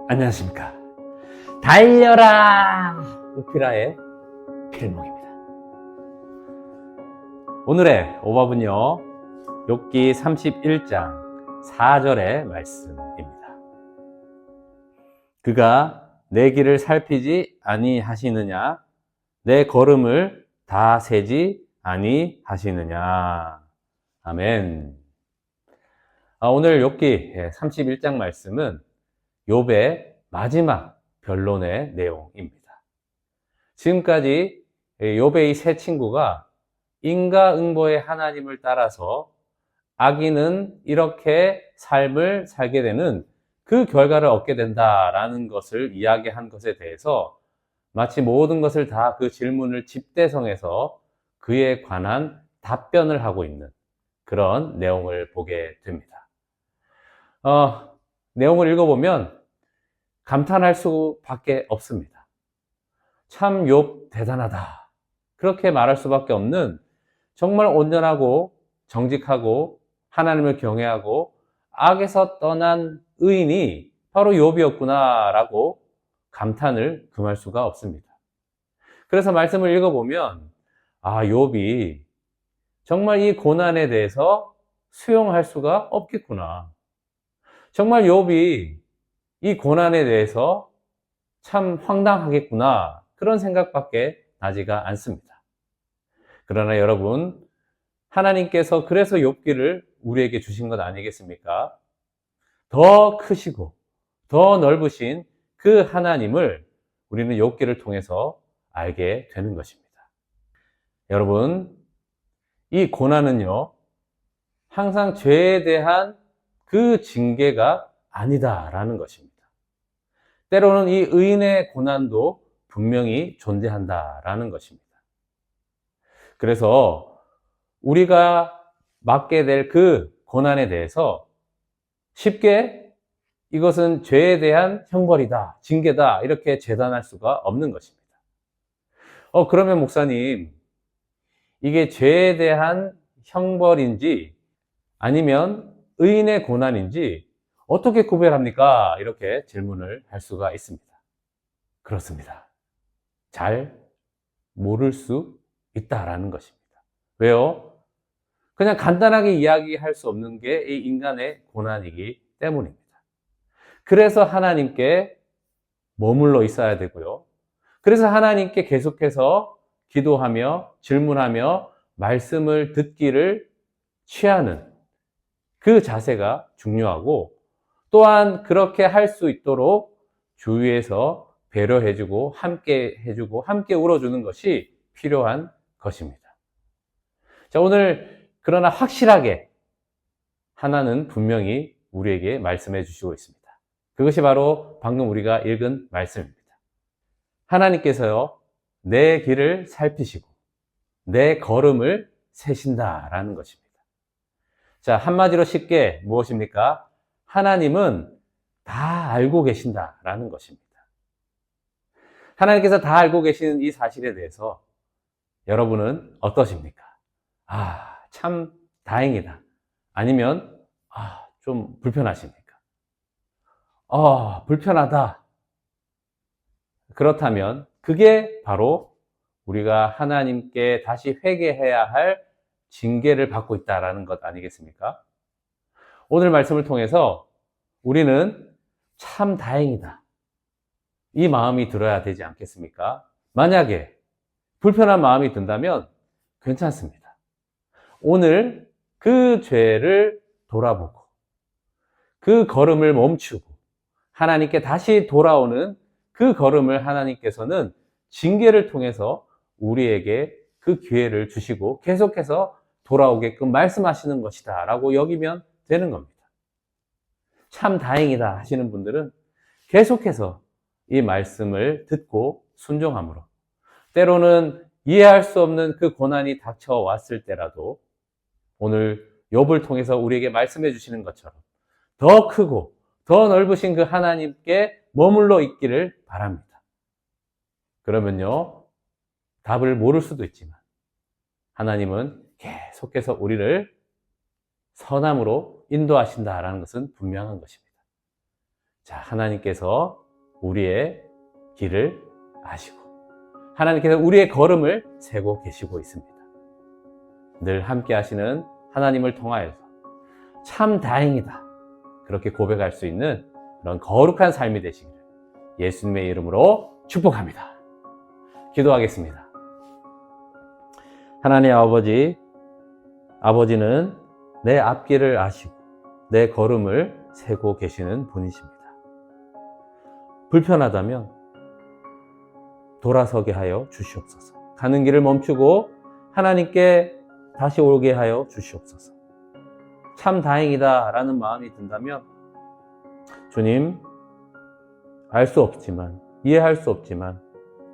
안녕하십니까. 달려라 우피라의 필목입니다. 오늘의 오밥은요, 욥기 31장 4절의 말씀입니다. 그가 내 길을 살피지 아니하시느냐, 내 걸음을 다 세지 아니하시느냐. 아멘. 오늘 욥기 31장 말씀은 욥의 마지막 변론의 내용입니다. 지금까지 욥의 이 세 친구가 인과응보의 하나님을 따라서 악인은 이렇게 삶을 살게 되는 그 결과를 얻게 된다라는 것을 이야기한 것에 대해서 마치 모든 것을 다 그 질문을 집대성해서 그에 관한 답변을 하고 있는 그런 내용을 보게 됩니다. 내용을 읽어보면 감탄할 수밖에 없습니다. 참 욥 대단하다. 그렇게 말할 수밖에 없는 정말 온전하고 정직하고 하나님을 경외하고 악에서 떠난 의인이 바로 욥이었구나라고 감탄을 금할 수가 없습니다. 그래서 말씀을 읽어보면 욥이 정말 이 고난에 대해서 수용할 수가 없겠구나. 정말 욥이 이 고난에 대해서 참 황당하겠구나, 그런 생각밖에 나지가 않습니다. 그러나 여러분, 하나님께서 그래서 욥기를 우리에게 주신 것 아니겠습니까? 더 크시고 더 넓으신 그 하나님을 우리는 욥기를 통해서 알게 되는 것입니다. 여러분, 이 고난은요, 항상 죄에 대한 그 징계가 아니다라는 것입니다. 때로는 이 의인의 고난도 분명히 존재한다라는 것입니다. 그래서 우리가 맞게 될 그 고난에 대해서 쉽게 이것은 죄에 대한 형벌이다, 징계다, 이렇게 재단할 수가 없는 것입니다. 그러면 목사님, 이게 죄에 대한 형벌인지 아니면 의인의 고난인지 어떻게 구별합니까? 이렇게 질문을 할 수가 있습니다. 그렇습니다. 잘 모를 수 있다라는 것입니다. 왜요? 그냥 간단하게 이야기할 수 없는 게 이 인간의 고난이기 때문입니다. 그래서 하나님께 머물러 있어야 되고요. 그래서 하나님께 계속해서 기도하며 질문하며 말씀을 듣기를 취하는 그 자세가 중요하고, 또한 그렇게 할 수 있도록 주위에서 배려해주고 함께 해주고 함께 울어주는 것이 필요한 것입니다. 자, 오늘 그러나 확실하게 하나는 분명히 우리에게 말씀해 주시고 있습니다. 그것이 바로 방금 우리가 읽은 말씀입니다. 하나님께서요, 내 길을 살피시고 내 걸음을 세신다라는 것입니다. 자, 한마디로 쉽게 무엇입니까? 하나님은 다 알고 계신다라는 것입니다. 하나님께서 다 알고 계시는 이 사실에 대해서 여러분은 어떠십니까? 참 다행이다. 아니면 좀 불편하십니까? 불편하다. 그렇다면 그게 바로 우리가 하나님께 다시 회개해야 할 징계를 받고 있다는 것 아니겠습니까? 오늘 말씀을 통해서 우리는 참 다행이다, 이 마음이 들어야 되지 않겠습니까? 만약에 불편한 마음이 든다면 괜찮습니다. 오늘 그 죄를 돌아보고 그 걸음을 멈추고 하나님께 다시 돌아오는 그 걸음을 하나님께서는 징계를 통해서 우리에게 그 기회를 주시고 계속해서 돌아오게끔 말씀하시는 것이다 라고 여기면 되는 겁니다. 참 다행이다 하시는 분들은 계속해서 이 말씀을 듣고 순종함으로, 때로는 이해할 수 없는 그 고난이 닥쳐왔을 때라도 오늘 욥을 통해서 우리에게 말씀해 주시는 것처럼 더 크고 더 넓으신 그 하나님께 머물러 있기를 바랍니다. 그러면요, 답을 모를 수도 있지만 하나님은 계속해서 우리를 선함으로 인도하신다라는 것은 분명한 것입니다. 자, 하나님께서 우리의 길을 아시고 하나님께서 우리의 걸음을 세고 계시고 있습니다. 늘 함께 하시는 하나님을 통하여서 참 다행이다, 그렇게 고백할 수 있는 그런 거룩한 삶이 되시기를 예수님의 이름으로 축복합니다. 기도하겠습니다. 하나님 아버지, 아버지는 내 앞길을 아시고 내 걸음을 세고 계시는 분이십니다. 불편하다면 돌아서게 하여 주시옵소서. 가는 길을 멈추고 하나님께 다시 오게 하여 주시옵소서. 참 다행이다 라는 마음이 든다면 주님, 알 수 없지만, 이해할 수 없지만,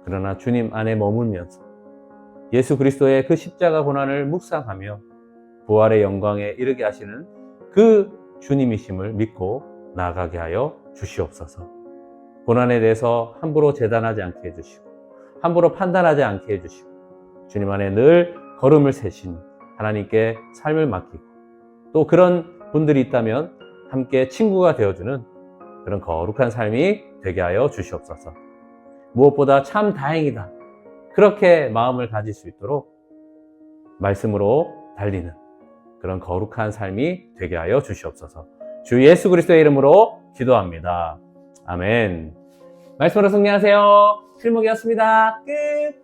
그러나 주님 안에 머물면서 예수 그리스도의 그 십자가 고난을 묵상하며 부활의 영광에 이르게 하시는 그 주님이심을 믿고 나아가게 하여 주시옵소서. 고난에 대해서 함부로 재단하지 않게 해주시고 함부로 판단하지 않게 해주시고 주님 안에 늘 걸음을 세신 하나님께 삶을 맡기고 또 그런 분들이 있다면 함께 친구가 되어주는 그런 거룩한 삶이 되게 하여 주시옵소서. 무엇보다 참 다행이다, 그렇게 마음을 가질 수 있도록 말씀으로 달리는 그런 거룩한 삶이 되게 하여 주시옵소서. 주 예수 그리스도의 이름으로 기도합니다. 아멘. 말씀으로 승리하세요. 필목이었습니다. 끝.